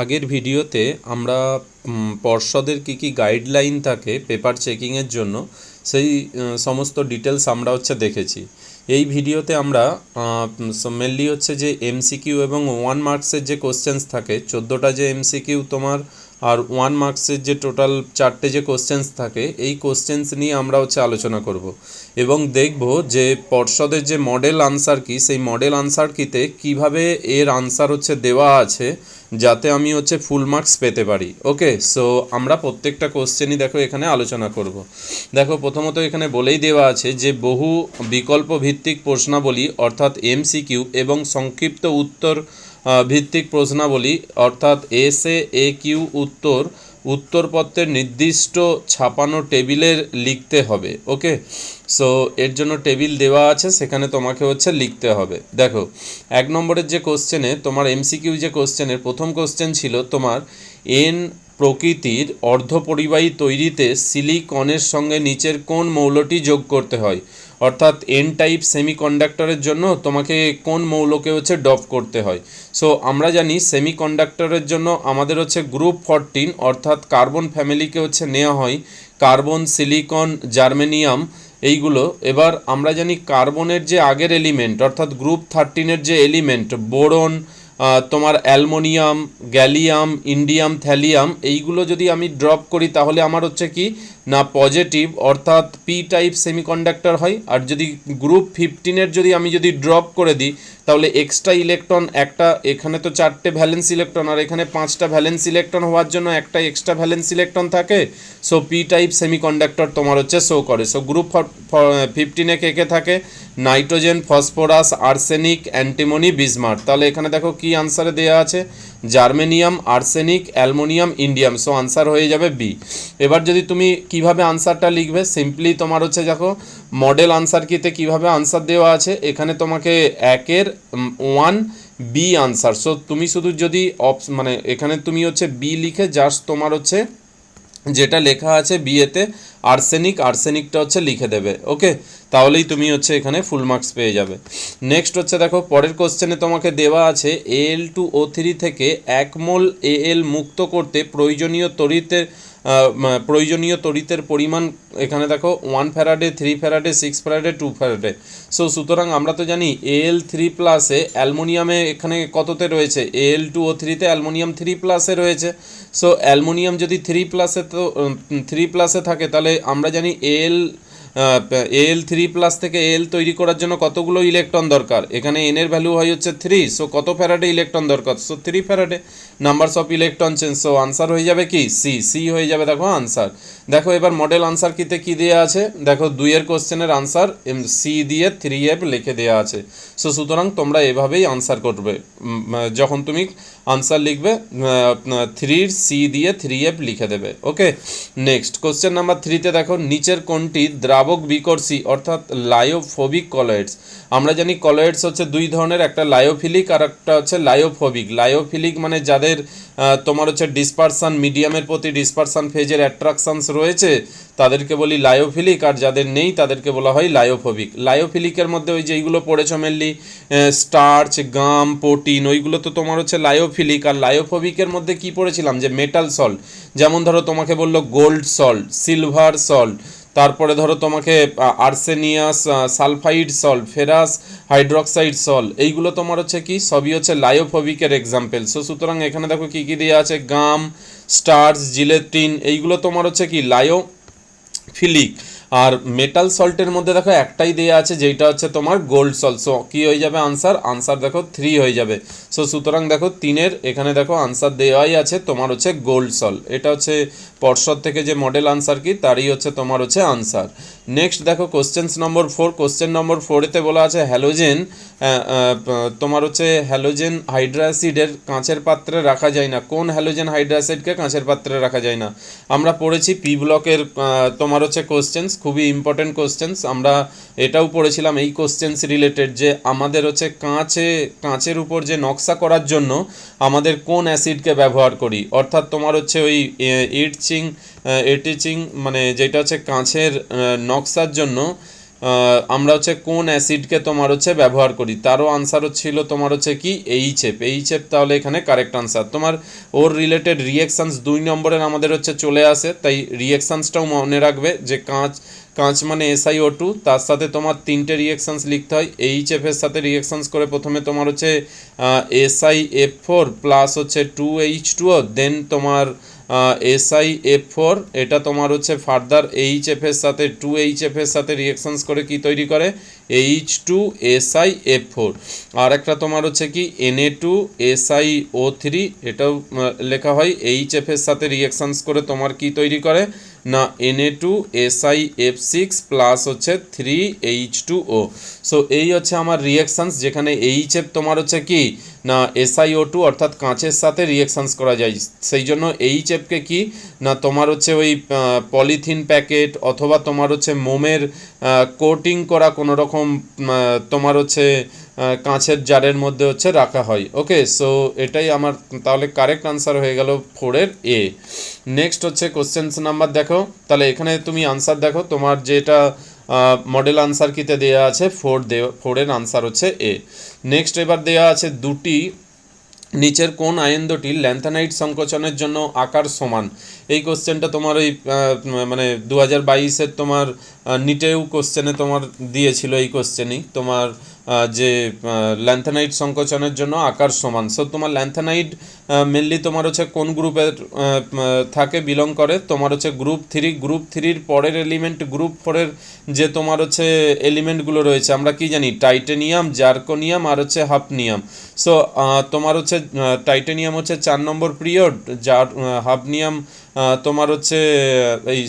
আগের ভিডিওতে আমরা পর্ষদের কী গাইডলাইন থাকে পেপার চেকিংয়ের জন্য সেই সমস্ত ডিটেলস আমরা দেখেছি। এই ভিডিওতে আমরা মেনলি যে এমসিকিউ এবং 1 মার্কসের যে কোশ্চেন্স থাকে 14টা যে এমসিকিউ তোমার আর 1 মার্কসের যে টোটাল 4টে যে কোশ্চেন্স থাকে এই কোশ্চেন্স নিয়ে আমরা আলোচনা করব এবং দেখব যে পর্ষদের যে মডেল আনসার কি সেই মডেল আনসার কিতে কীভাবে এর আনসার দেওয়া আছে যাতে আমি ফুল মার্কস পেতে পারি। ওকে, সো আমরা প্রত্যেকটা কোশ্চেনই দেখো এখানে আলোচনা করব। দেখো প্রথমত এখানে বলেই দেওয়া আছে যে বহু বিকল্প ভিত্তিক প্রশ্নাবলী অর্থাৎ এমসিকিউ এবং সংক্ষিপ্ত উত্তর ভিত্তিক প্রশ্নাবলী অর্থাৎ এসএ কিউ উত্তরপত্রের নির্দিষ্ট ছাপানো টেবিলের লিখতে হবে। ওকে, সো এর জন্য টেবিল দেওয়া আছে, সেখানে তোমাকে লিখতে হবে। দেখো 1 নম্বরের যে কোশ্চেনে তোমার এমসিকিউ যে কোশ্চেনের প্রথম কোশ্চেন ছিল তোমার এন প্রকৃতির অর্ধপরিবাহী তৈরিতে সিলিকনের সঙ্গে নিচের কোন মৌলটি যোগ করতে হয়, অর্থাৎ এন টাইপ সেমিকন্ডাক্টরের জন্য তোমাকে কোন মৌলকে ডপ করতে হয়। সো আমরা জানি সেমিকন্ডাক্টরের জন্য আমাদের গ্রুপ 14 অর্থাৎ কার্বন ফ্যামিলিকে নেওয়া হয়, কার্বন, সিলিকন, জার্মেনিয়াম এইগুলো। এবার আমরা জানি কার্বনের যে আগের এলিমেন্ট অর্থাৎ গ্রুপ 13-এর যে এলিমেন্ট বোরন, তোমার অ্যালমোনিয়াম, গ্যালিয়াম, ইন্ডিয়াম, থ্যালিয়াম এইগুলো যদি আমি ড্রপ করি তাহলে আমার কি না পজিটিভ অর্থাৎ পি টাইপ সেমিকন্ডাক্টর হয়। আর যদি গ্রুপ 15-এর আমি ড্রপ করে দিই তাহলে এক্সট্রা ইলেকট্রন একটা, এখানে তো 4টে ভ্যালেন্স ইলেকট্রন আর এখানে 5টা ভ্যালেন্স ইলেকট্রন হওয়ার জন্য একটা এক্সট্রা ভ্যালেন্স ইলেকট্রন থাকে। সো পি টাইপ সেমিকন্ডাক্টর তোমার শো করে। সো গ্রুপ 15-এ কে থাকে nitrogen, phosphorus, arsenic, antimony, bismuth. তাহলে এখানে দেখো কি আনসারে দেওয়া আছে germanium, arsenic, aluminium, indium. So answer হয়ে যাবে বি। এবার যদি তুমি কিভাবে আনসারটা লিখবে, সিম্পলি তোমার দেখো মডেল আনসার কিতে কিভাবে আনসার দেওয়া আছে, এখানে তোমাকে 1-এর 1 বি আনসার। সো তুমি শুধু যদি মানে এখানে তুমি বি লিখে জাস্ট তোমার যেটা লেখা আছে বিয়েতে আর্সেনিকটা লিখে দেবে। ওকে, তাহলেই তুমি এখানে ফুল মার্কস পেয়ে যাবে। নেক্সট দেখো পরের কোশ্চেনে তোমাকে দেওয়া আছে Al2O3 থেকে 1 মোল Al মুক্ত করতে প্রয়োজনীয় তড়িতের পরিমাণ এখানে দেখো 1 Faraday, 3 Faraday, 6 Faraday, 2 Faraday. So সুতরাং আমরা তো জানি Al3+ অ্যালমোনিয়ামে এখানে কততে রয়েছে, Al2O3-তে অ্যালমোনিয়াম 3+ রয়েছে। সো অ্যালমোনিয়াম যদি 3+ তো 3+ থাকে তাহলে আমরা জানি Al3+ থেকে Al তৈরি করার জন্য কতগুলো ইলেকট্রন দরকার, এখানে এন এর ভ্যালু হয় 3। সো কত ফ্যারাডে ইলেকট্রন দরকার, so 3 Faraday numbers of electron change. So answer হয়ে যাবে কি সি হয়ে যাবে দেখো আনসার। দেখো এবার মডেল আনসার কিতে কি দেওয়া আছে, দেখো 2-এর কোশ্চেনের আনসার সি দিয়ে 3F লিখে দেওয়া আছে। সো সুতরাং তোমরা এভাবেই আনসার করবে, যখন তুমি আনসার লিখবে 3 সি দিয়ে 3F লিখে দেবে। ওকে, নেক্সট কোশ্চেন নাম্বার 3-তে দেখো নিচের কোনটি দ্রাবক বিকর্ষী অর্থাৎ লায়োফোবিক কলয়েডস। আমরা জানি কলয়েডস 2 ধরনের, একটা লায়োফিলিক আর একটা লায়োফোবিক। লায়োফিলিক মানে যাদের তোমার ডিসপারশন মিডিয়ামের প্রতি ডিসপারশন ফেজের অ্যাট্রাকশনস রয়েছে তাদেরকে বলি লায়োফিলিক, আর যাদের নেই তাদেরকে বলা হয় লায়োফোবিক। লায়োফিলিকের মধ্যে ওই যেইগুলো পড়েছো মেনলি স্টার্চ, গাম, প্রোটিন, ওইগুলো তো তোমার লায়োফিলিক। আর লায়োফোবিকের মধ্যে কি পড়েছিলাম যে মেটাল সল্ট, যেমন ধরো তোমাকে বললো গোল্ড সল্ট, সিলভার সল্ট, তারপরে ধরো তোমাকে arsenious sulphide salt, ferrous hydroxide salt, এইগুলো তোমার কি সবই লায়োফোবিকের এক্সাম্পল। সো সুতরাং এখানে দেখো কি কি দেওয়া আছে গাম, স্টার্চ, জিলেটিন, এইগুলো তোমার কি লায়োফিলিক। আর মেটাল সল্টের মধ্যে দেখো একটাই দেওয়া আছে যেটা তোমার গোল্ড সল্ট। সো কি হয়ে যাবে আনসার দেখো 3 হয়ে যাবে। সো সুতরাং দেখো 3-এর এখানে দেখো আনসার দেওয়াই আছে তোমার গোল্ড সল্ট। এটা পর্ষদ থেকে যে মডেল আনসার কি তারই তোমার আনসার। নেক্সট দেখো কোশ্চেন নম্বর 4। কোশ্চেন নম্বর 4-এতে বলা আছে হ্যালোজেন তোমার হ্যালোজেন হাইড্রোঅ্যাসিডের কাঁচের পাত্রে রাখা যায় না। কোন হ্যালোজেন হাইড্রোঅ্যাসিডকে কাঁচের পাত্রে রাখা যায় না? আমরা পড়েছি পি ব্লকের তোমার কোশ্চেন্স, খুবই ইম্পর্টেন্ট কোশ্চেন্স। আমরা এটাও পড়েছিলাম এই কোশ্চেন্স রিলেটেড যে আমাদের কাঁচের উপর যে নকশা করার জন্য আমাদের কোন অ্যাসিডকে ব্যবহার করি, অর্থাৎ তোমার ওই এটিচিং মানে যেটা কাঁচের নকশার জন্য আমরা হচ্ছে কোন অ্যাসিডকে তোমার হচ্ছে ব্যবহার করি, তারও আনসার ছিল তোমার হচ্ছে কি এইচএফ। তাহলে এখানে কারেক্ট আনসার। তোমার ওর রিলেটেড রিয়াকশানস 2 নম্বরের আমাদের হচ্ছে চলে আসে, তাই রিয়াকশানসটাও মনে রাখবে যে কাঁচ মানে SiO2, তার সাথে তোমার 3টে রিয়াকশানস লিখতে হয়। এইচএফ এর সাথে রিয়াকশানস করে প্রথমে তোমার হচ্ছে SiF4 প্লাস হচ্ছে 2H2O, দেন তোমার SiF4, এটা তোমার হচ্ছে ফার্দার এইচএফ এর সাথে 2HF এর সাথে রিয়াকশানস করে কি তৈরি করে, H2SiF4। আর একটা তোমার হচ্ছে কি Na2SiO3, এটাও লেখা হয় এইচএফ এর সাথে রিয়াকশানস করে তোমার কি তৈরি করে না Na2SiF6 প্লাস হচ্ছে 3H2O। সো এই হচ্ছে আমার রিয়াকশানস, যেখানে এইচএফ তোমার হচ্ছে কি না SiO2 অর্থাৎ কাঁচের সাথে রিয়াকশানস করা যায়, সেই জন্য এইচএফকে কি না তোমার হচ্ছে ওই পলিথিন প্যাকেট অথবা তোমার হচ্ছে মোমের কোটিং করা কোনো রকম তোমার হচ্ছে কাঁচের জারের মধ্যে হচ্ছে রাখা হয়। ওকে, সো এটাই আমার তাহলে কারেক্ট আনসার হয়ে গেল 4-এর A। নেক্সট হচ্ছে কোশ্চেন্স নাম্বার দেখো, তাহলে এখানে তুমি আনসার দেখো, তোমার যেটা মডেল আনসার কিতে দেওয়া আছে 4-এর আনসার হচ্ছে A। নেক্সট এবার দেওয়া আছে দুটি নিচের কোন আয়ন দুটি ল্যান্থানাইট সংকোচনের জন্য আকার সমান। এই কোশ্চেনটা তোমার ওই মানে 2022-এর তোমার নিটেও কোশ্চেনে তোমার দিয়েছিল, এই কোশ্চেনই তোমার যে ল্যান্থানাইট সংকোচনের জন্য আকার সমান। সো তোমার ল্যান্থানাইট মেনলি তোমার হচ্ছে কোন গ্রুপের থাকে বিলং করে, তোমার হচ্ছে গ্রুপ 3-র পরের এলিমেন্ট গ্রুপ 4-এর যে তোমার হচ্ছে এলিমেন্টগুলো রয়েছে আমরা কি জানি, টাইটেনিয়াম, জার্কোনিয়াম আর হচ্ছে হাফনিয়াম। সো তোমার হচ্ছে টাইটেনিয়াম হচ্ছে 4 নম্বর পিরিয়ড, যার হাফনিয়াম তোমার হচ্ছে এই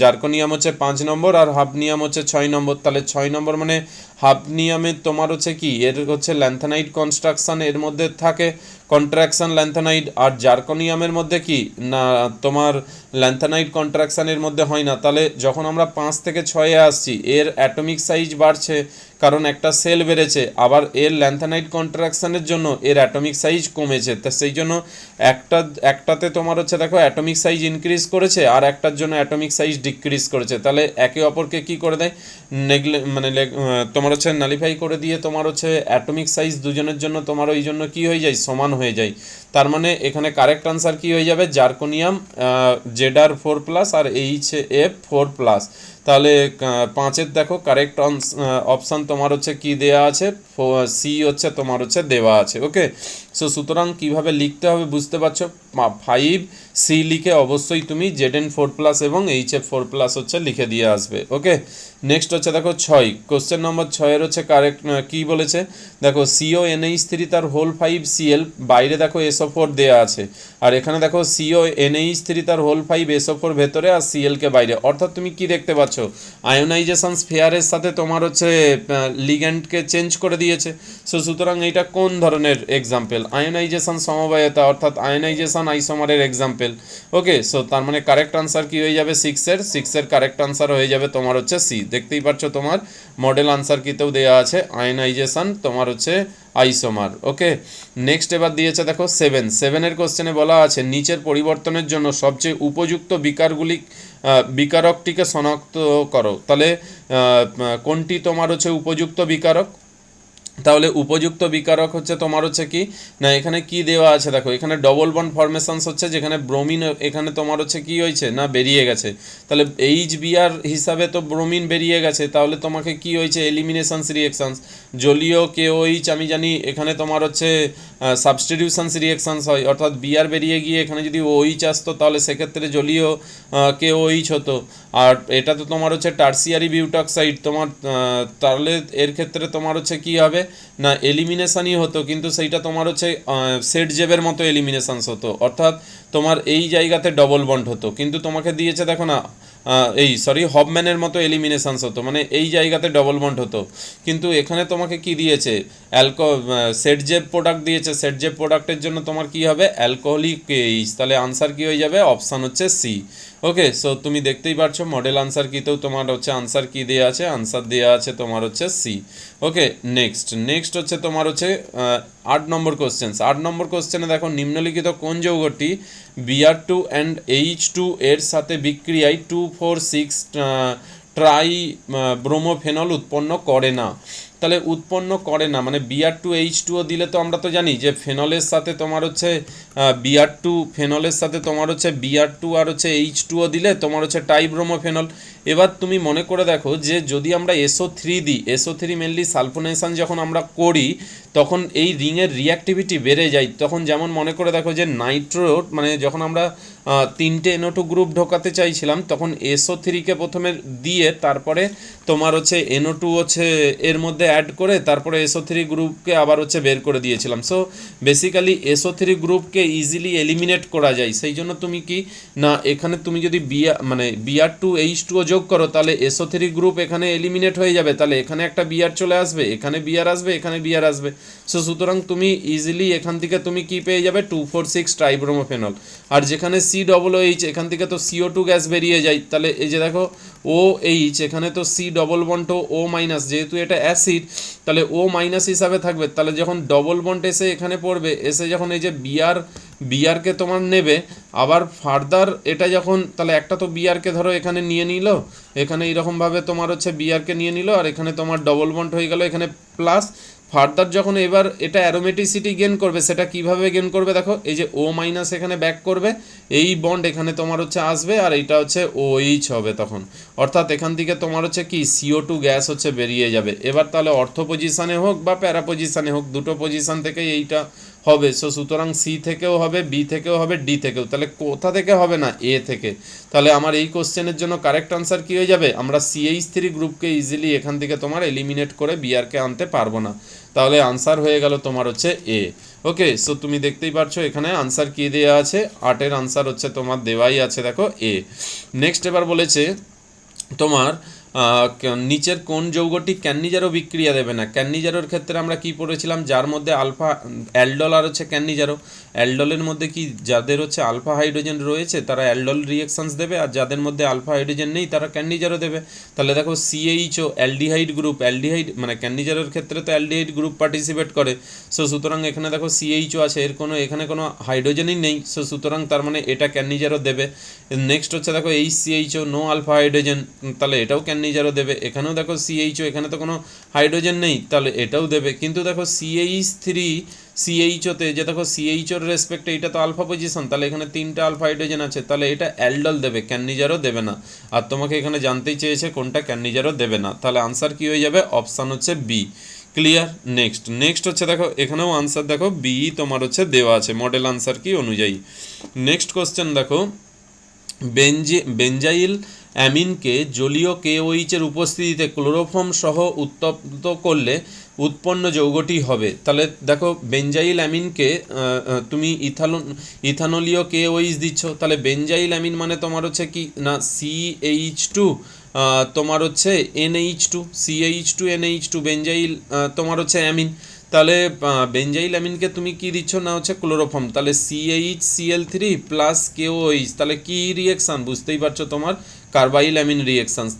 জার্কোনিয়াম হচ্ছে 5 নম্বর আর হাফনিয়াম হচ্ছে 6 নম্বর। তাহলে 6 নম্বর মানে হাফনিয়ামের তোমার হচ্ছে কি এর হচ্ছে ল্যান্থানাইট কনস্ট্রাকশন এর মধ্যে থাকে, কন্ট্রাকশন ল্যান্থানাইট, আর জার্কোনিয়ামের মধ্যে কি না তোমার ল্যান্থানাইট কন্ট্রাকশানের মধ্যে হয় না। তাহলে যখন আমরা 5 থেকে 6-এ আসছি এর অ্যাটমিক সাইজ বাড়ছে, কারণ একটা সেল বেড়েছে, আবার এর ল্যান্থানাইট কন্ট্রাকশানের জন্য এর অ্যাটমিক সাইজ কমেছে, তা সেই জন্য একটাতে তোমার হচ্ছে দেখো অ্যাটমিক সাইজ ইনক্রিজ করেছে আর একটার জন্য অ্যাটমিক সাইজ ডিক্রিজ করেছে, তাহলে একে অপরকে কি করে দেয় তোমার হচ্ছে নালিফাই করে দিয়ে তোমার হচ্ছে অ্যাটমিক সাইজ দুজনের জন্য তোমার ওই জন্য কি হয়ে যায়, সমান হয়ে যায়। তার মানে এখানে কারেক্ট আনসার কি হয়ে যাবে, জার্কোনিয়াম Zr4+ আর HF4+। তাহলে 5-এর দেখো কারেক্ট অপশান তোমার হচ্ছে কি দেওয়া আছে, সি হচ্ছে তোমার হচ্ছে দেওয়া আছে। ওকে, সো সুতরাং কীভাবে লিখতে হবে বুঝতে পারছো, 5C লিখে অবশ্যই তুমি Zn4+ এবং HF4+ হচ্ছে লিখে দিয়ে আসবে। ওকে, নেক্সট হচ্ছে দেখো 6 কোশ্চেন নম্বর 6-এর হচ্ছে কারেক্ট কি বলেছে দেখো, CONH3 তার হোল 5Cl, বাইরে দেখো SO4 দেওয়া আছে, আর এখানে দেখো CONH3 তার হোল 5SO4 ভেতরে আর Cl-কে বাইরে, অর্থাৎ তুমি কি দেখতে পাচ্ছ আয়োনাইজেশন স্ফিয়ারের সাথে তোমার হচ্ছে লিগ্যান্ডকে চেঞ্জ করে দিয়েছে। সো সুতরাং এইটা কোন ধরনের এক্সাম্পল, আয়োনাইজেশন সমবায়তা অর্থাৎ আয়োনাইজেশন আইসোমারের এক্সাম্পল। ওকে, সো তার মানে কারেক্ট আনসার কি হয়ে যাবে 6-এর কারেক্ট আনসার হয়ে যাবে তোমার হচ্ছে সি। দেখতেই পাচ্ছ তোমার মডেল আনসার কিতেও দেওয়া আছে আয়োনাইজেশন তোমার হচ্ছে আইসোমার। ওকে, নেক্সট এবার দিয়েছে দেখো 7-এর কোশ্চেনে বলা আছে নিচের পরিবর্তনের জন্য সবচেয়ে উপযুক্ত বিকারকটিকে শনাক্ত করো। তাহলে কোনটি তোমার হচ্ছে উপযুক্ত বিকারক, তাহলে উপযুক্ত বিকারক হচ্ছে তোমার হচ্ছে কি না এখানে কি দেওয়া আছে দেখো, এখানে ডবল বন্ড ফরমেশনস হচ্ছে, যেখানে ব্রোমিন এখানে তোমার হচ্ছে কি হয়েছে না বেরিয়ে গেছে, তাহলে HBr হিসাবে তো ব্রোমিন বেরিয়ে গেছে, তাহলে তোমাকে কি হয়েছে এলিমিনেশনস রিয়েকশনস, জলীয় KOH আমি জানি এখানে তোমার হচ্ছে সাবস্টিটিউশনস রিয়েকশনস হয়, অর্থাৎ Br বেরিয়ে গিয়ে এখানে যদি OH আসতো তাহলে সেক্ষেত্রে জলীয় KOH হতো, আর এটা তো তোমার হচ্ছে টার্সিয়ারি বিউটক্সাইড তোমার, তাহলে এর ক্ষেত্রে তোমার হচ্ছে কি হবে না এলিমিনেশনই হতো, কিন্তু সেইটা তোমার হচ্ছে সেটজেবের মতো এলিমিনেশনস হতো, অর্থাৎ তোমার এই জায়গাতে ডবল বন্ড হতো, কিন্তু তোমাকে দিয়েছে দেখো না হবম্যানের মতো এলিমিনেশনস হতো, মানে এই জায়গাতে ডবল বন্ড হতো, কিন্তু এখানে তোমাকে কি দিয়েছে সেটজেব প্রোডাক্ট দিয়েছে, সেটজেব প্রোডাক্টের জন্য তোমার কি হবে অ্যালকোহলিক এইচ, তাহলে আনসার কি হয়ে যাবে অপশান হচ্ছে সি। ওকে, সো তুমি দেখতেই পারছো মডেল আনসার কিতেও তোমার হচ্ছে আনসার কি দেওয়া আছে, আনসার দেওয়া আছে তোমার হচ্ছে সি। ওকে, নেক্সট হচ্ছে তোমার হচ্ছে 8 নম্বর কোশ্চেনে দেখো নিম্নলিখিত কোন যৌগটি Br2 and H2 এর সাথে বিক্রিয়ায় 2,4,6 ট্রাই ব্রোমোফেনল উৎপন্ন করে না। তাহলে উৎপন্ন করে না মানে Br2H2O দিলে তো আমরা তো জানি যে ফেনলের সাথে তোমার হচ্ছে Br2 ফেনলের সাথে তোমার হচ্ছে Br2 আর হচ্ছে H2O দিলে তোমার হচ্ছে টাইব্রোমোফেনল। এবার তুমি মনে করে দেখো যে যদি আমরা SO3 দিই, SO3 মেনলি সালফোনেশন যখন আমরা করি তখন এই রিংয়ের রিঅ্যাক্টিভিটি বেড়ে যায়। তখন যেমন মনে করে দেখো যে নাইট্রো মানে যখন আমরা 3টে NO2 গ্রুপ ঢোকাতে চাইছিলাম তখন SO3কে প্রথমে দিয়ে তারপরে তোমার হচ্ছে NO2 হচ্ছে এর মধ্যে অ্যাড করে তারপরে SO3 গ্রুপকে আবার হচ্ছে বের করে দিয়েছিলাম। সো বেসিক্যালি SO3 গ্রুপকে ইজিলি এলিমিনেট করা যায়। সেই জন্য তুমি কি না এখানে তুমি যদি মানে Br2H2O যোগ করো তাহলে SO3 গ্রুপ এখানে এলিমিনেট হয়ে যাবে, তাহলে এখানে একটা Br চলে আসবে, এখানে Br আসবে, এখানে Br আসবে। সো সুতরাং তুমি ইজিলি এখান থেকে তুমি কি পেয়ে যাবে 2,4,6 ট্রাইব্রোমোফেনল। আর যেখানে COOH এখান থেকে তো CO2 গ্যাস বেরিয়ে যায়, তাহলে এই যে দেখো OH এখানে তো C double bond O minus, যেহেতু এটা অ্যাসিড তাহলে O মাইনাস হিসাবে থাকবে। তাহলে যখন ডবল বন্ড এসে এখানে পড়বে, এসে যখন এই যে বিআরকে তোমার নেবে আবার ফার্দার এটা যখন, তাহলে একটা তো বিআরকে ধরো এখানে নিয়ে নিল, এখানে এইরকমভাবে তোমার হচ্ছে বিআরকে নিয়ে নিল আর এখানে তোমার ডবল বন্ড হয়ে গেল, এখানে প্লাস ফার্দার যখন এবার এটা অ্যারোমেটিসিটি গেন করবে সেটা কিভাবে গেন করবে দেখো, এই যে O মাইনাস এখানে ব্যাক করবে, এই বন্ড এখানে তোমার হচ্ছে আসবে আর এইটা হচ্ছে OH হবে তখন, অর্থাৎ এখান থেকে তোমার হচ্ছে কি CO2 গ্যাস হচ্ছে বেরিয়ে যাবে। এবার তাহলে অর্থ পজিশানে হোক বা প্যারা পজিশানে হোক দুটো পজিশান থেকেই এইটা হবে। সো সুতরাং সি থেকেও হবে, বি থেকেও হবে, ডি থেকেও, তাহলে কোথা থেকে হবে না এ থেকে। তাহলে আমার এই কোশ্চেনের জন্য কারেক্ট আনসার কী হয়ে যাবে, আমরা CH3 গ্রুপকে ইজিলি এখান থেকে তোমার এলিমিনেট করে বিআরকে আনতে পারবো না, তাহলে আনসার হয়ে গেল তোমার হচ্ছে এ। ওকে, সো তুমি দেখতেই পাচ্ছ এখানে আনসার কী দেওয়া আছে, 8-এর আনসার হচ্ছে তোমার দেওয়াই আছে দেখো এ। নেক্সট এবার বলেছে তোমার নিচের কোন যৌগটি ক্যান্নিজারো বিক্রিয়া দেবে না। ক্যান্নিজারোর ক্ষেত্রে আমরা কি পড়েছিলাম, যার মধ্যে আলফা অ্যালডল আর হচ্ছে ক্যান্নিজারো, অ্যালডলের মধ্যে কি যাদের হচ্ছে আলফা হাইড্রোজেন রয়েছে তারা অ্যালডল রিঅ্যাকশনস দেবে আর যাদের মধ্যে আলফা হাইড্রোজেন নেই তারা ক্যান্নিজারো দেবে। তাহলে দেখো CHO অ্যালডিহাইড গ্রুপ, অ্যালডিহাইড মানে ক্যান্নিজারোর ক্ষেত্রে তো অ্যালডিহাইড গ্রুপ পার্টিসিপেট করে। সো সুতরাং এখানে দেখো CHO আছে, এর কোনো এখানে কোনো হাইড্রোজেনই নেই, সো সুতরাং তার মানে এটা ক্যান্নিজারো দেবে। নেক্সট হচ্ছে দেখো HCHO নো আলফা হাইড্রোজেন, তাহলে এটাও ক্যান্নিজারো দেবে। এখানেও দেখো CHO, এখানে তো কোনো হাইড্রোজেন নেই তাহলে এটাও দেবে। কিন্তু দেখো CH3CHOতে যে দেখো CHOর রেসপেক্টে এটা তো আলফা পজিশন, তাহলে এখানে 3টা আলফা হাইড্রোজেন আছে, তাহলে এটা অ্যালডল দেবে, ক্যান্নিজারো দেবে না। আর তোমাকে এখানে জানতেই চেয়েছে কোনটা ক্যান্নিজারো দেবে না, তাহলে আনসার কি হয়ে যাবে, অপশান হচ্ছে বি। ক্লিয়ার। নেক্সট হচ্ছে দেখো এখানেও আনসার দেখো বি তোমার হচ্ছে দেওয়া আছে মডেল আনসার কি অনুযায়ী। নেক্সট কোশ্চেন দেখো, বেঞ্জাইল অ্যামিনকে জলীয় KOH-এর উপস্থিতিতে ক্লোরোফর্ম সহ উত্তপ্ত করলে উৎপন্ন যৌগটি হবে। তাহলে দেখো বেঞ্জাইল অ্যামিনকে তুমি ইথানলীয় KOH দিচ্ছ, তাহলে বেঞ্জাইল অ্যামিন মানে তোমার হচ্ছে কি না CH2 তোমার হচ্ছে NH2, CH2NH2 বেঞ্জাইল তোমার হচ্ছে অ্যামিন। তাহলে বেঞ্জাইল অ্যামিনকে তুমি কি দিচ্ছ না হচ্ছে ক্লোরোফর্ম, তাহলে CHCl3 প্লাস KOH, তাহলে কি রিয়েকশান বুঝতেই পারছো তোমার কার্বাইল অ্যামিন রিয়েকশানস,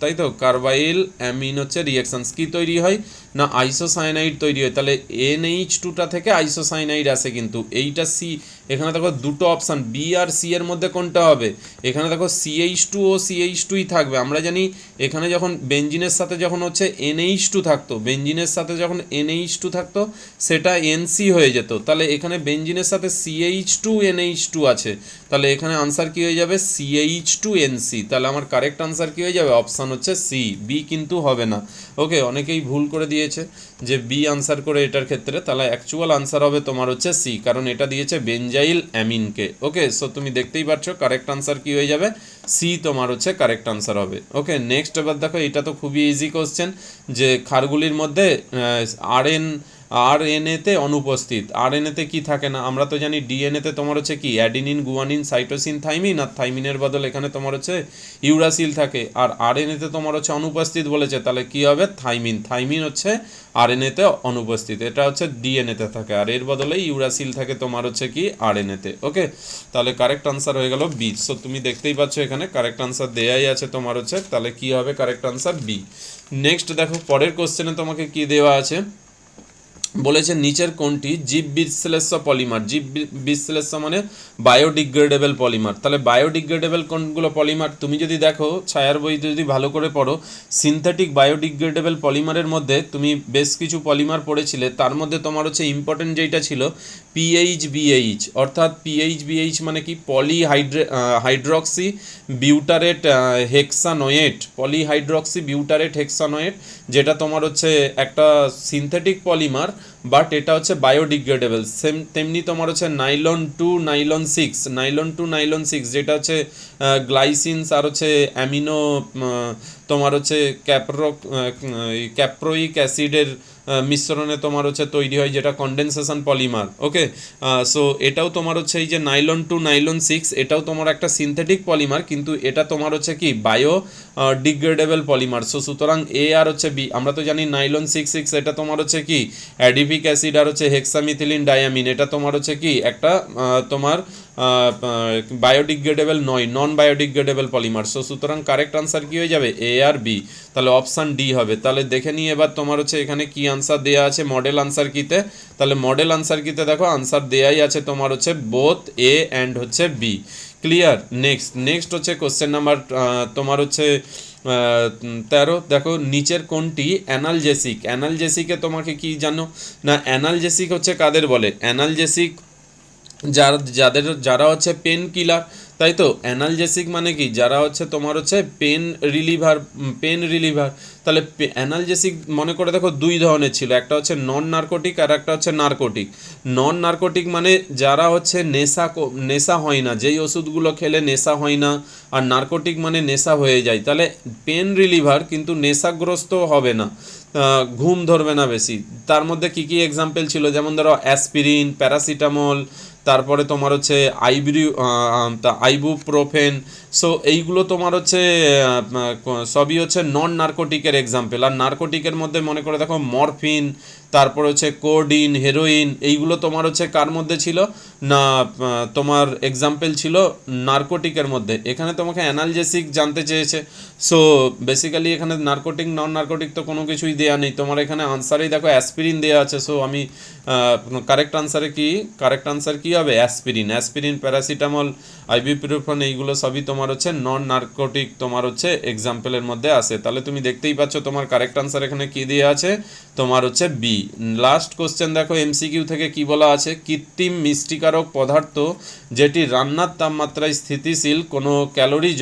তাই তো কার্বাইল অ্যামিন হচ্ছে রিয়েকশানস কি তৈরি হয় না আইসোসায়ানাইড তৈরি হয়। তাহলে NH2টা থেকে আইসোসায়ানাইড আসে, কিন্তু এইটা C, এখানে দেখো দুটো অপশান বি আর সি এর মধ্যে কোনটা হবে, এখানে দেখো CH2 ও CH2ই থাকবে। আমরা জানি এখানে যখন বেঞ্জিনের সাথে যখন হচ্ছে NH2 থাকতো, বেঞ্জিনের সাথে যখন NH2 থাকতো সেটা NC হয়ে যেত, তাহলে এখানে বেঞ্জিনের সাথে CH2NH2 আছে, তাহলে এখানে আনসার কি হয়ে যাবে CH2NC। তাহলে আমার কারেক্ট আনসার কি হয়ে যাবে, অপশান হচ্ছে সি, বি কিন্তু হবে না। ওকে, অনেকেই ভুল করে দিয়েছে যে বি আনসার করে এটার ক্ষেত্রে, তাহলে অ্যাকচুয়াল আনসার হবে তোমার হচ্ছে সি, কারণ এটা দিয়েছে বেঞ্জাইল অ্যামিনকে। ওকে, সো তুমি দেখতেই পাচ্ছ কারেক্ট আনসার কি হয়ে যাবে, সি তোমার হচ্ছে কারেক্ট আনসার হবে। ওকে, নেক্সট এবার দেখো এটা তো খুবই ইজি কোশ্চেন, যে ক্ষারগুলির মধ্যে RNA-তে অনুপস্থিত, RNA-তে কি থাকে না, আমরা তো জানি DNA-তে তোমার হচ্ছে কি অ্যাডিনিন, গুয়ানিন, সাইটোসিন, থাইমিন, আর থাইমিনের বদল এখানে তোমার হচ্ছে ইউরাসিল থাকে, আর RNA-তে তোমার হচ্ছে অনুপস্থিত বলেছে, তাহলে কি হবে থাইমিন, থাইমিন হচ্ছে RNA-তে অনুপস্থিত, এটা হচ্ছে DNA-তে থাকে, আর এর বদলে ইউরাসিল থাকে তোমার হচ্ছে কি RNA-তে। ওকে, তাহলে কারেক্ট আনসার হয়ে গেল বি। সো তুমি দেখতেই পাচ্ছ এখানে কারেক্ট আনসার দেয়াই আছে তোমার হচ্ছে, তাহলে কি হবে কারেক্ট আনসার বি। নেক্সট দেখো পরের কোশ্চেনে তোমাকে কি দেওয়া আছে, বলেছে নিচের কোনটি জীব বিশ্লেষ্য পলিমার, জীব বিশ্লেষ্য মানে বায়োডিগ্রেডেবল পলিমার। তাহলে বায়োডিগ্রেডেবল কোনগুলো পলিমার, তুমি যদি দেখো ছায়ার বই যদি ভালো করে পড়ো, সিনথেটিক বায়োডিগ্রেডেবল পলিমারের মধ্যে তুমি বেশ কিছু পলিমার পড়েছিলে, তার মধ্যে তোমার হচ্ছে ইম্পর্টেন্ট যেইটা ছিল পিএইচবিএইচ, অর্থাৎ পিএইচবিএইচ মানে কি হাইড্রক্সি বিউটারেট হেক্সানোয়েট, পলিহাইড্রক্সি বিউটারেট হেক্সানোয়েট, যেটা তোমার হচ্ছে একটা সিনথেটিক পলিমার, বাট এটা হচ্ছে বায়োডিগ্রেডেবল। তেমনি তোমার হচ্ছে নাইলন 2 নাইলন 6 যেটা হচ্ছে গ্লাইসিনস আর হচ্ছে অ্যামিনো, তোমার হচ্ছে ক্যাপ্রোইক অ্যাসিডের মিশ্রণে তোমার হচ্ছে তৈরি হয়, যেটা কন্ডেনসেশন পলিমার। ওকে, সো এটাও তোমার হচ্ছে এই যে নাইলন 2 নাইলন 6 এটাও তোমার একটা সিনথেটিক পলিমার, কিন্তু এটা তোমার হচ্ছে কি বায়ো ডিগ্রেডেবল পলিমার। সো সুতরাং এ আর হচ্ছে বি। আমরা তো জানি নাইলন 6 এটা তোমার হচ্ছে কি অ্যাডিপিক অ্যাসিড আর হচ্ছে হেক্সামিথিলিন ডায়ামিন, এটা তোমার হচ্ছে কি একটা তোমার বায়োডিগ্রেডেবল নয়, নন বায়োডিগ্রেডেবল পলিমার। সো সুতরাং কারেক্ট আনসার কি হয়ে যাবে, এ আর বি। তাহলে অপশান ডি হবে। তাহলে দেখে নিই এবার তোমার হচ্ছে এখানে কি আনসার দেওয়া আছে মডেল আনসার কিতে। তাহলে মডেল আনসার কিতে দেখো আনসার দেয়াই আছে তোমার হচ্ছে বোথ এ অ্যান্ড হচ্ছে বি। ক্লিয়ার। নেক্সট হচ্ছে কোশ্চেন নাম্বার তোমার হচ্ছে 13। দেখো নিচের কোনটি অ্যানালজেসিকে তোমাকে কি জানো না, অ্যানালজেসিক হচ্ছে কাদের বলে, অ্যানালজেসিক যারা হচ্ছে পেন কিলার, তাই তো। অ্যানালজেসিক মানে কি, যারা হচ্ছে তোমার হচ্ছে পেন রিলিভার। তাহলে অ্যানালজেসিক মনে করে দেখো দুই ধরনের ছিল, একটা হচ্ছে নন নার্কোটিক আর একটা হচ্ছে নার্কোটিক। নন নার্কোটিক মানে যারা হচ্ছে নেশা হয় না, যেই ওষুধগুলো খেলে নেশা হয় না, আর নার্কোটিক মানে নেশা হয়ে যায়। তাহলে পেন রিলিভার কিন্তু নেশাগ্রস্ত হবে না, ঘুম ধরবে না বেশি। তার মধ্যে কি কি এক্সাম্পল ছিল, যেমন ধরো অ্যাসপিরিন, প্যারাসিটামল, তারপরে তোমার হচ্ছে আইবুপ্রোফেন। সো এইগুলো তোমার হচ্ছে সবই হচ্ছে নন নার্কোটিকের এক্সাম্পল। আর নার্কোটিকের মধ্যে মনে করে দেখো মরফিন, তারপর হচ্ছে কোডিন, হেরোইন, এইগুলো তোমার হচ্ছে কার মধ্যে ছিল না, তোমার এক্সাম্পল ছিল নার্কোটিকের মধ্যে। এখানে তোমাকে অ্যানালজেসিক জানতে চেয়েছে। সো বেসিক্যালি এখানে নার্কোটিক নন নার্কোটিক তো কোনো কিছুই দেওয়া নেই তোমার, এখানে আনসারেই দেখো অ্যাসপিরিন দেওয়া আছে। সো আমি কারেক্ট আনসার কি হবে, অ্যাসপিরিন, প্যারাসিটামল, আইবুপ্রোফেন, এইগুলো সবই তোমার হচ্ছে নন নার্কোটিক তোমার হচ্ছে এক্সাম্পলের মধ্যে আসে। তাহলে তুমি দেখতেই পাচ্ছ তোমার কারেক্ট আনসার এখানে কি দেওয়া আছে, তোমার হচ্ছে বি। লাস্ট কোশ্চেন দেখো এমসিকিউ থেকে কি বলা আছে, কৃত্রিম মিষ্টিকারক পদার্থ যেটি রান্নার তাপমাত্রায় স্থিতিশীল, কোনো ক্যালোরি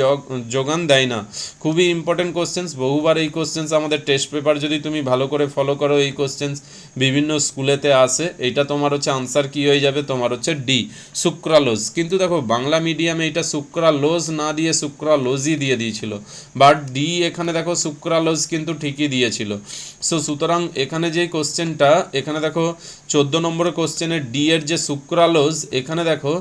যোগান দেয় না। খুবই ইম্পর্টেন্ট কোশ্চেন্স, বহুবার এই কোশ্চেন্স আমাদের টেস্ট পেপার যদি তুমি ভালো করে ফলো করো, এই কোশ্চেন্স বিভিন্ন স্কুলেতে আসে। এইটা তোমার হচ্ছে আনসার কি হয়ে যাবে, তোমার হচ্ছে ডি, সুক্রালোজ। কিন্তু দেখো বাংলা মিডিয়ামে এটা সুক্রালোজ না দিয়ে সুক্রালোজই দিয়ে দিয়েছিল, বাট ডি এখানে দেখো সুক্রালোজ কিন্তু ঠিকই দিয়েছিল। সো সুতরাং এখানে যে কোশ্চেনটা, এখানে দেখো 14 নম্বরের কোশ্চেনের ডি এর যে সুক্রালোজ, এখানে দেখো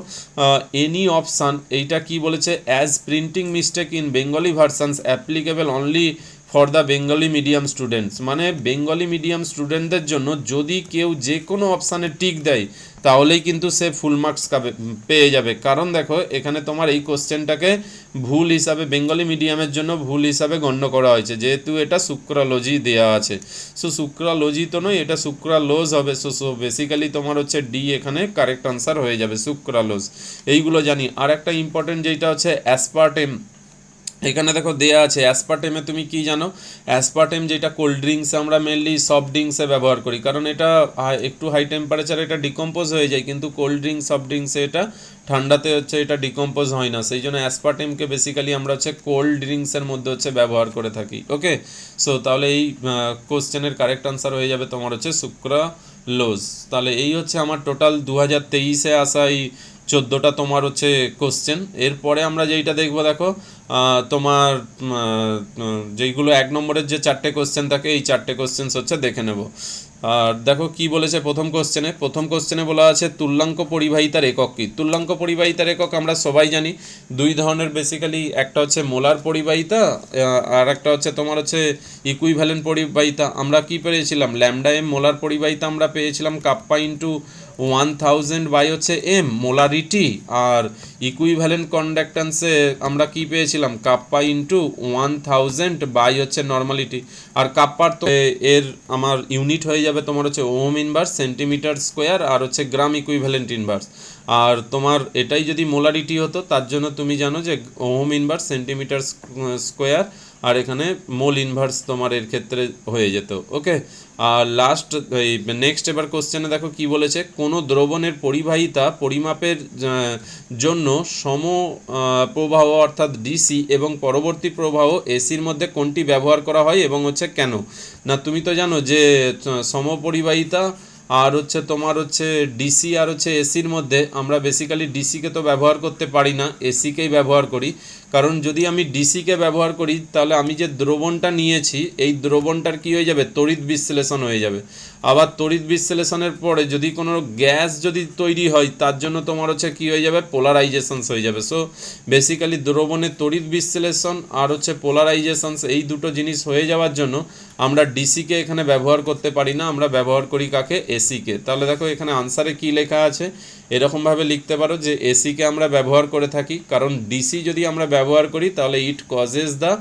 এনি অপশান, এইটা কি বলেছে, as printing mistake in Bengali versions applicable only for the Bengali medium students. মানে বেঙ্গলি মিডিয়াম স্টুডেন্টদের জন্য যদি কেউ যে কোনো অপশানে টিক দেয় তাহলেই কিন্তু সে ফুল মার্কস পেয়ে যাবে। কারণ দেখো এখানে তোমার এই কোশ্চেনটাকে ভুল হিসাবে, বেঙ্গলি মিডিয়ামের জন্য ভুল হিসাবে গণ্য করা হয়েছে, যেহেতু এটা সুক্রালোজি দেওয়া আছে। সো সুক্রালোজি তো নয়, এটা সুক্রালোজ হবে। সো বেসিক্যালি তোমার হচ্ছে ডি এখানে কারেক্ট আনসার হয়ে যাবে, সুক্রালোজ। এইগুলো জানি। আর একটা ইম্পর্টেন্ট যেটা হচ্ছে অ্যাসপার্টেম, এখানে দেখো দেয়া আছে অ্যাসপার্টেমে তুমি কি জানো, অ্যাসপার্টেম যেটা কোল্ড ড্রিঙ্কসে আমরা মেনলি সফট ড্রিঙ্কসে ব্যবহার করি, কারণ এটা একটু হাই টেম্পারেচারে এটা ডিকম্পোজ হয়ে যায়, কিন্তু কোল্ড ড্রিঙ্কস সফট ড্রিঙ্কসে এটা ঠান্ডাতে হচ্ছে এটা ডিকম্পোজ হয় না। সেই জন্য অ্যাসপার্টেমকে বেসিক্যালি আমরা হচ্ছে কোল্ড ড্রিঙ্কসের মধ্যে হচ্ছে ব্যবহার করে থাকি। ওকে, সো তাহলে এই কোশ্চেনের কারেক্ট আনসার হয়ে যাবে তোমার হচ্ছে সুক্রালোজ। তাহলে এই হচ্ছে আমার টোটাল 2023-এ আসা এই 14টা তোমার হচ্ছে কোশ্চেন। এরপরে আমরা যেইটা দেখবো দেখো তোমার যেইগুলো 1 নম্বরের যে 4টে কোশ্চেন থাকে, এই 4টে কোশ্চেন্স হচ্ছে দেখে নেব। আর দেখো কি বলেছে প্রথম কোশ্চেনে বলা আছে তুল্যাঙ্ক পরিবাহিতার একক কি। তুল্যাঙ্ক পরিবাহিতার একক আমরা সবাই জানি দুই ধরনের, বেসিক্যালি একটা হচ্ছে মোলার পরিবাহিতা, আর একটা হচ্ছে তোমার হচ্ছে ইকুইভ্যালেন্ট পরিবাহিতা। আমরা কি পেয়েছিলাম, ল্যামডা এম মোলার পরিবাহিতা আমরা পেয়েছিলাম কাপ্পা ইন্টু 1000 বাই হচ্ছে এম মোলারিটি, আর ইকুইভ্যালেন্ট কন্ডাক্ট্যান্সে আমরা কি পেয়েছিলাম কাপ্পা ইন্টু 1000 বাই হচ্ছে নর্মালিটি। আর কাপ্পার তো এর আমার ইউনিট হয়ে যাবে তোমার হচ্ছে ওম ইনভার্স সেন্টিমিটার স্কোয়ার আর হচ্ছে গ্রাম ইকুইভ্যালেন্ট ইনভার্স। আর তোমার এটাই যদি মোলারিটি হতো তার জন্য তুমি জানো যে ওম ইনভার্স সেন্টিমিটার স্কোয়ার আর এখানে মোল ইনভার্স তোমার এর ক্ষেত্রে হয়ে যেত। ওকে, আর লাস্ট এই নেক্সট এবার কোশ্চেনে দেখো কি বলেছে, কোনো দ্রবণের পরিবাহিতা পরিমাপের জন্য সম প্রবাহ অর্থাৎ ডিসি এবং পরবর্তী প্রবাহ এসির মধ্যে কোনটি ব্যবহার করা হয় এবং হচ্ছে কেন। না তুমি তো জানো যে সমপরিবাহিতা আর হচ্ছে তোমার হচ্ছে ডিসি আর হচ্ছে এসির মধ্যে আমরা বেসিক্যালি ডিসিকে তো ব্যবহার করতে পারি না, এসিকেই ব্যবহার করি। কারণ যদি আমি ডিসিকে ব্যবহার করি তাহলে আমি যে দ্রবণটা নিয়েছি এই দ্রবণটার কি হয়ে যাবে তড়িৎ বিশ্লেষণ হয়ে যাবে। আবার তড়িৎ বিশ্লেষণের পরে যদি কোনো গ্যাস যদি তৈরি হয় তার জন্য তোমার হচ্ছে কি হয়ে যাবে পোলারাইজেশনস হয়ে যাবে। সো বেসিক্যালি দ্রবণের তড়িৎ বিশ্লেষণ আর হচ্ছে পোলারাইজেশনস এই দুটো জিনিস হয়ে যাওয়ার জন্য আমরা ডিসিকে এখানে ব্যবহার করতে পারি না, আমরা ব্যবহার করি কাকে এসিকে। তাহলে দেখো এখানে আনসারে কি লেখা আছে, এরকমভাবে লিখতে পারো যে এসিকে আমরা ব্যবহার করে থাকি কারণ ডিসি যদি আমরা ব্যবহার করি তাহলে it causes the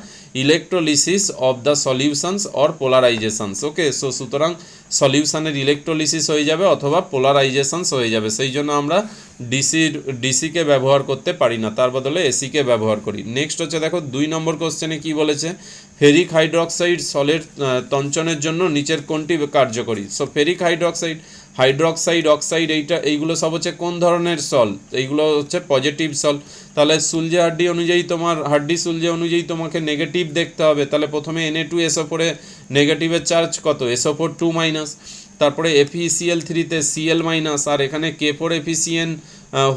electrolysis of the solutions or polarizations. Okay, so সুতরাং সলিউশনের ইলেকট্রোলিসিস হয়ে যাবে অথবা পোলারাইজেশনস হয়ে যাবে, সেই জন্য আমরা ডিসিকে ব্যবহার করতে পারি না, তার বদলে এসিকে ব্যবহার করি। নেক্সট হচ্ছে দেখো 2 নম্বর কোশ্চেনে কি বলেছে, ফেরিক হাইড্রক্সাইড সলের তঞ্চনের জন্য নিচের কোনটি কার্যকরী। সো ফেরিক হাইড্রক্সাইড অক্সাইড এইগুলো সব হচ্ছে কোন ধরনের সল, এইগুলো হচ্ছে পজিটিভ সল। তাহলে সুলজে হাড্ডি অনুযায়ী তোমার সুলজে অনুযায়ী তোমাকে নেগেটিভ দেখতে হবে। তাহলে প্রথমে Na2SO4 নেগেটিভের চার্জ কত SO4 2-, তারপরে FeCl3-তে Cl-, আর এখানে K4FeCN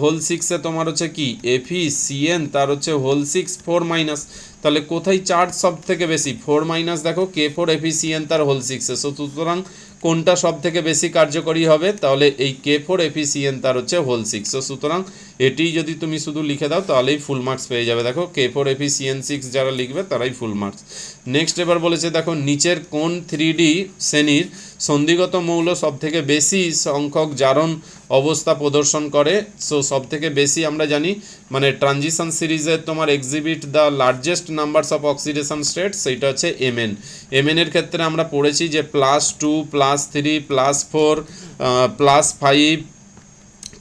হোল 6-এ তোমার হচ্ছে কি FeCN তার হচ্ছে হোল 6 4-। তাহলে কোথায় চার্জ সব থেকে বেশি 4-, দেখো K4FeCN তার হোল 6-এ। সুতরাং কোনটা সব থেকে বেশি কার্যকরী হবে, তাহলে এই K4FeCN তার হচ্ছে হোল 6। সুতরাং এটি যদি তুমি শুধু লিখে দাও তাহলেই ফুল মার্কস পেয়ে যাবে। দেখো K4FeCN6 যারা লিখবে তারাই ফুল মার্কস। নেক্সট এবার বলেছে দেখো নিচের কোন 3D শ্রেণীর সন্ধিগত মৌল সব থেকে বেশি সংখ্যক জারণ অবস্থা প্রদর্শন করে। সো সব থেকে বেশি আমরা জানি মানে ট্রানজিশন সিরিজের তোমার exhibit the largest numbers of oxidation state, সেইটা হচ্ছে Mn। এর ক্ষেত্রে আমরা পড়েছি যে +2 +3 +4 +5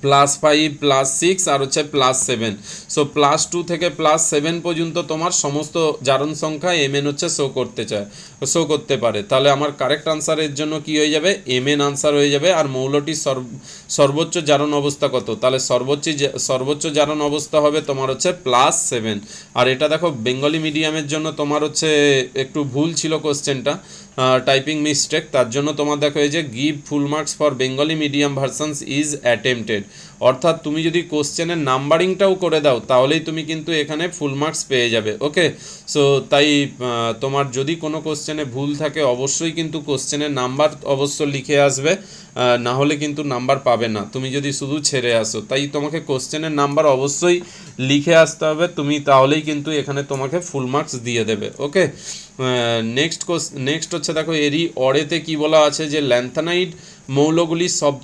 +6 আর হচ্ছে +7। সো +2 থেকে +7 পর্যন্ত তোমার সমস্ত জারণ সংখ্যা Mn হচ্ছে শো করতে পারে। তাহলে আমার কারেক্ট আনসারের জন্য কি হয়ে যাবে Mn আনসার হয়ে যাবে। আর মৌলটির সর্বোচ্চ জারণ অবস্থা কত, তাহলে সর্বোচ্চ জারণ অবস্থা হবে তোমার হচ্ছে +7। আর এটা দেখো বেঙ্গলি মিডিয়ামের জন্য তোমার হচ্ছে একটু ভুল ছিল কোশ্চেনটা, টাইপিং মিস্টেক, তার জন্য তোমার দেখো এই যে give full marks for Bengali medium versions is attempted, অর্থাৎ তুমি যদি কোশ্চেনের নাম্বারিংটাও করে দাও তাহলেই তুমি কিন্তু এখানে ফুল মার্কস পেয়ে যাবে। ওকে, সো তাই তোমার যদি কোনো কোশ্চেনে ভুল থাকে অবশ্যই কিন্তু কোশ্চেনের নাম্বার অবশ্য লিখে আসবে, না হলে কিন্তু নাম্বার পাবে না তুমি যদি শুধু ছেড়ে আসো। তাই তোমাকে কোশ্চেনের নাম্বার অবশ্যই লিখে আসতে হবে তুমি, তাহলেই কিন্তু এখানে তোমাকে ফুল মার্কস দিয়ে দেবে। ওকে, নেক্সট হচ্ছে দেখো এরই অরেতে কি বলা আছে যে ল্যান্থানাইড মৌলগুলি সব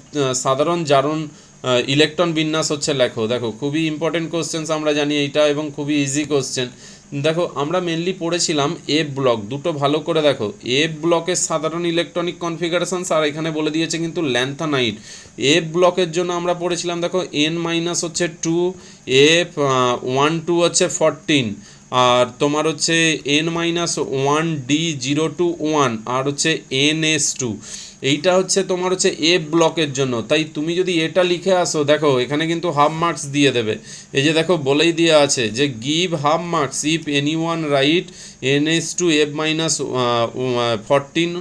সাধারণ জারণ ইলেকট্রন বিন্যাস হচ্ছে লেখো। দেখো খুবই ইম্পর্টেন্ট কোশ্চেন্স আমরা জানি এইটা এবং খুবই ইজি কোশ্চেন। দেখো আমরা মেনলি পড়েছিলাম এফ ব্লক, দুটো ভালো করে দেখো এফ ব্লকের সাধারণ ইলেকট্রনিক কনফিগারেশনস, আর এখানে বলে দিয়েছে কিন্তু ল্যান্থানাইড। এফ ব্লকের জন্য আমরা পড়েছিলাম দেখো N- হচ্ছে 2, F12 হচ্ছে 14, আর তোমার হচ্ছে N-1D021 আর হচ্ছে NS2, এইটা হচ্ছে তোমার হচ্ছে এফ ব্লকের জন্য। তাই তুমি যদি এটা লিখে আসো দেখো এখানে কিন্তু হাফ মার্কস দিয়ে দেবে। এই যে দেখো বলেই দেওয়া আছে যে give half marks if anyone right NS2 F-14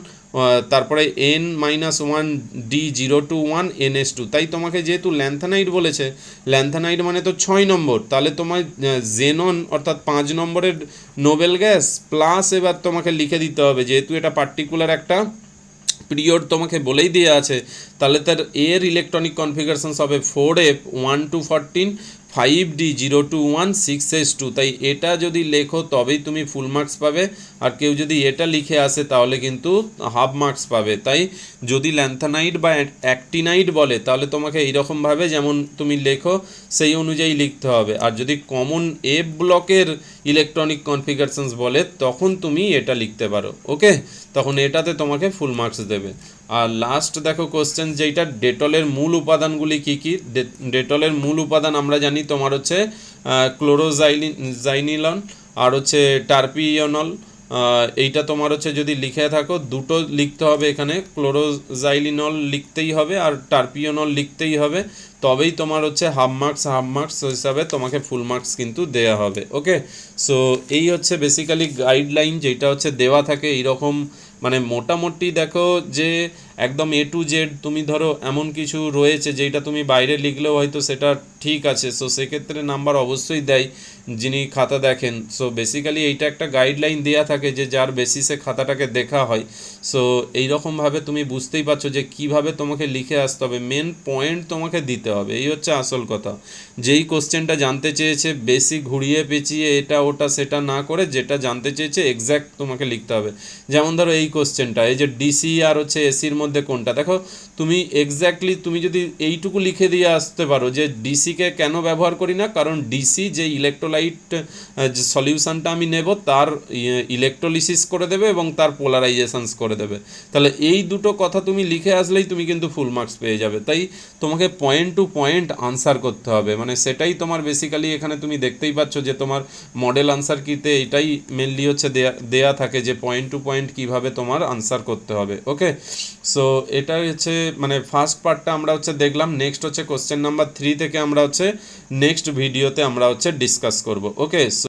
তারপরে N-1D021 NS2। তাই তোমাকে যেহেতু ল্যান্থানাইড বলেছে, ল্যান্থানাইড মানে তো 6 নম্বর, তাহলে তোমার জেনন অর্থাৎ 5 নম্বরের নোবেল গ্যাস প্লাস এবার তোমাকে লিখে দিতে হবে, যেহেতু এটা পার্টিকুলার একটা পিরিয়ড তোমাকে বলেই দেওয়া আছে, তাহলে তার এর ইলেকট্রনিক কনফিগারেশনস হবে 4F 1 to 14, 5D0216S2, তাই এটা যদি লেখো তবেই তুমি ফুল মার্কস পাবে, আর কেউ যদি এটা লিখে আসে তাহলে কিন্তু হাফ মার্কস পাবে। তাই যদি ল্যান্থানাইড বা অ্যাক্টিনাইড বলে তাহলে তোমাকে এইরকমভাবে যেমন তুমি লেখো সেই অনুযায়ী লিখতে হবে, আর যদি কমন এফ ব্লকের ইলেকট্রনিক কনফিগারেশনস বলে তখন তুমি এটা লিখতে পারো। ওকে, তখন এটাতে তোমাকে ফুল মার্কস দেবে। আর লাস্ট দেখো কোশ্চেন যেইটা, ডেটলের মূল উপাদানগুলি কি কি। ডেটলের মূল উপাদান আমরা জানি তোমার হচ্ছে ক্লোরোজাইনিলন আর হচ্ছে টার্পিওনল। এইটা তোমার হচ্ছে যদি লিখে থাকো দুটো লিখতে হবে এখানে, ক্লোরোজাইলিনল লিখতেই হবে আর টার্পিওনল লিখতেই হবে, তবেই তোমার হচ্ছে হাফ মার্কস হিসাবে তোমাকে ফুল মার্কস কিন্তু দেয়া হবে। ওকে, সো এই হচ্ছে বেসিক্যালি গাইডলাইন যেটা হচ্ছে দেওয়া থাকে এইরকম, মানে মোটামুটি দেখো যে একদম A to Z তুমি ধরো এমন কিছু রয়েছে যেটা তুমি বাইরে লিখলেও হয়তো সেটা ঠিক আছে, সো সেক্ষেত্রে নাম্বার অবশ্যই দেয় যিনি খাতা দেখেন। সো বেসিক্যালি এইটা একটা গাইডলাইন দেওয়া থাকে যে যার বেসিসে খাতাটাকে দেখা হয়। সো এইরকমভাবে তুমি বুঝতেই পারছো যে কিভাবে তোমাকে লিখে আসতে হবে, মেন পয়েন্ট তোমাকে দিতে হবে, এই হচ্ছে আসল কথা। যেই কোশ্চেনটা জানতে চেয়েছে বেশি ঘুরিয়ে পেঁচিয়ে এটা ওটা সেটা না করে যেটা জানতে চেয়েছে এক্স্যাক্ট তোমাকে লিখতে হবে। যেমন ধরো এই কোশ্চেনটা, এই যে ডিসি আর হচ্ছে এসির মধ্যে কোনটা, দেখো তুমি এক্স্যাক্টলি তুমি যদি এইটুকু লিখে দিয়ে আসতে পারো যে ডিসিকে কেন ব্যবহার করি না, কারণ ডিসি যে ইলেকট্রোলাইট যে সলিউশনটা আমি নেব তার ইলেকট্রোলিসিস করে দেবে এবং তার পোলারাইজেশনস করে দেবে। তাহলে এই দুটো কথা তুমি লিখে আসলেই তুমি কিন্তু ফুল মার্কস পেয়ে যাবে। তাই তোমাকে পয়েন্ট টু পয়েন্ট আনসার করতে হবে, মানে সেটাই তোমার বেসিক্যালি এখানে তুমি দেখতেই পাচ্ছ যে তোমার মডেল আনসার কিতে এইটাই মেনলি হচ্ছে দেয়া থাকে যে পয়েন্ট টু পয়েন্ট কিভাবে তোমার আনসার করতে হবে। ওকে, সো এটা হচ্ছে মানে ফার্স্ট পার্টটা আমরা হচ্ছে দেখলাম। নেক্সট হচ্ছে কোশ্চেন নাম্বার 3 থেকে আমরা হচ্ছে নেক্সট ভিডিওতে আমরা হচ্ছে ডিসকাস করব। ওকে।